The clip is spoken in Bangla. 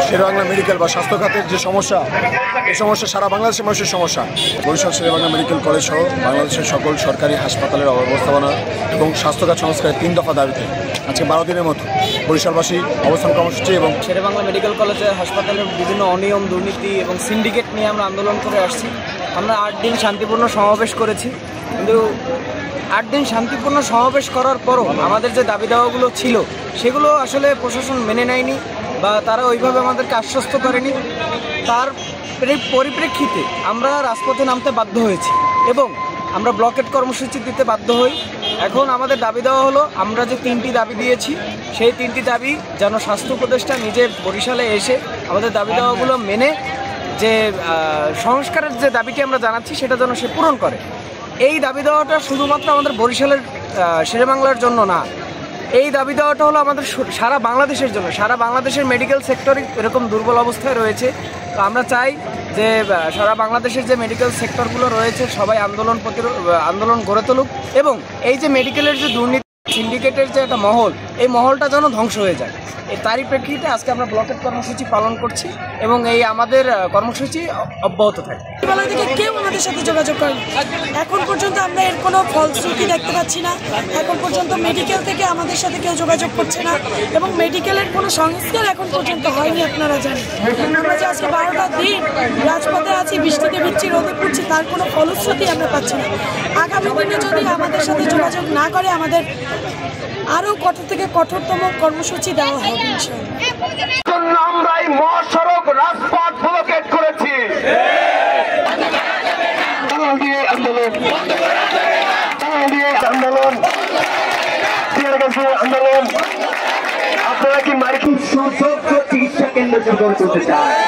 শেরেবাংলা মেডিকেল বা স্বাস্থ্য খাতের যে সমস্যা, এই সমস্যা সারা বাংলাদেশের মানুষের সমস্যা। বরিশাল শেরেবাংলা মেডিকেল কলেজ সহ বাংলাদেশের সকল সরকারি হাসপাতালের অব্যবস্থাপনা এবং স্বাস্থ্যখাত সংস্কারের 3 দফা দাবিতে আজকে 12 দিনের মতো বরিশালবাসী অবস্থান কর্মসূচি এবং শেরেবাংলা মেডিকেল কলেজের হাসপাতালের বিভিন্ন অনিয়ম, দুর্নীতি এবং সিন্ডিকেট নিয়ে আমরা আন্দোলন করে আসছি। আমরা 8 দিন শান্তিপূর্ণ সমাবেশ করেছি, কিন্তু 8 দিন শান্তিপূর্ণ সমাবেশ করার পরও আমাদের যে দাবি দাওয়াগুলো ছিল সেগুলো আসলে প্রশাসন মেনে নেয়নি বা তারা ওইভাবে আমাদেরকে আশ্বস্ত করেনি। তার পরিপ্রেক্ষিতে আমরা রাজপথে নামতে বাধ্য হয়েছি এবং আমরা ব্লকেট কর্মসূচি দিতে বাধ্য হই। এখন আমাদের দাবি দেওয়া হলো, আমরা যে 3টি দাবি দিয়েছি সেই 3টি দাবি যেন স্বাস্থ্য উপদেষ্টা নিজে বরিশালে এসে আমাদের দাবি দেওয়াগুলো মেনে যে সংস্কারের যে দাবিটি আমরা জানাচ্ছি সেটা যেন সে পূরণ করে। এই দাবি দেওয়াটা শুধুমাত্র আমাদের বরিশালের শেরেবাংলার জন্য না, এই দাবি দেওয়াটা হলো আমাদের সারা বাংলাদেশের জন্য। সারা বাংলাদেশের মেডিকেল সেক্টরই এরকম দুর্বল অবস্থায় রয়েছে। তো আমরা চাই যে সারা বাংলাদেশের যে মেডিকেল সেক্টরগুলো রয়েছে সবাই আন্দোলন গড়ে তুলুক এবং এই যে মেডিকেলের যে দুর্নীতি, সিন্ডিকেটের যে একটা মহল, এই মহলটা যেন ধ্বংস হয়ে যায়। তারই প্রেক্ষিতে আজকে আমরা ব্লকেট কর্মসূচি পালন করছি এবং এই আমাদের কর্মসূচি অব্যাহত থাকে। থেকে কেউ আমাদের সাথে যোগাযোগ করেন, এখন পর্যন্ত আমরা এর কোনো ফলশ্রুতি দেখতে পাচ্ছি না। এখন পর্যন্ত মেডিকেল থেকে আমাদের সাথে কেউ যোগাযোগ করছে না এবং মেডিকেলের কোনো সংস্কার এখন পর্যন্ত হয়নি। আপনারা জানেন আমরা যে আজকে 12টা দিন রাজপথে আছি, বৃষ্টিতে ভিজছি, রোদে পুড়ছি, তার কোনো ফলশ্রুতি আমরা পাচ্ছি না। আগামী দিনে যদি আমাদের সাথে যোগাযোগ না করে আমাদের আরও কঠোর থেকে কঠোরতম কর্মসূচি দেওয়া হবে। আমরা এই মহাসড়ক রাজপথ ব্লকেট করেছি। আন্দোলন আপনারা কি মার্কিন চিকিৎসা কেন্দ্র করতে চান?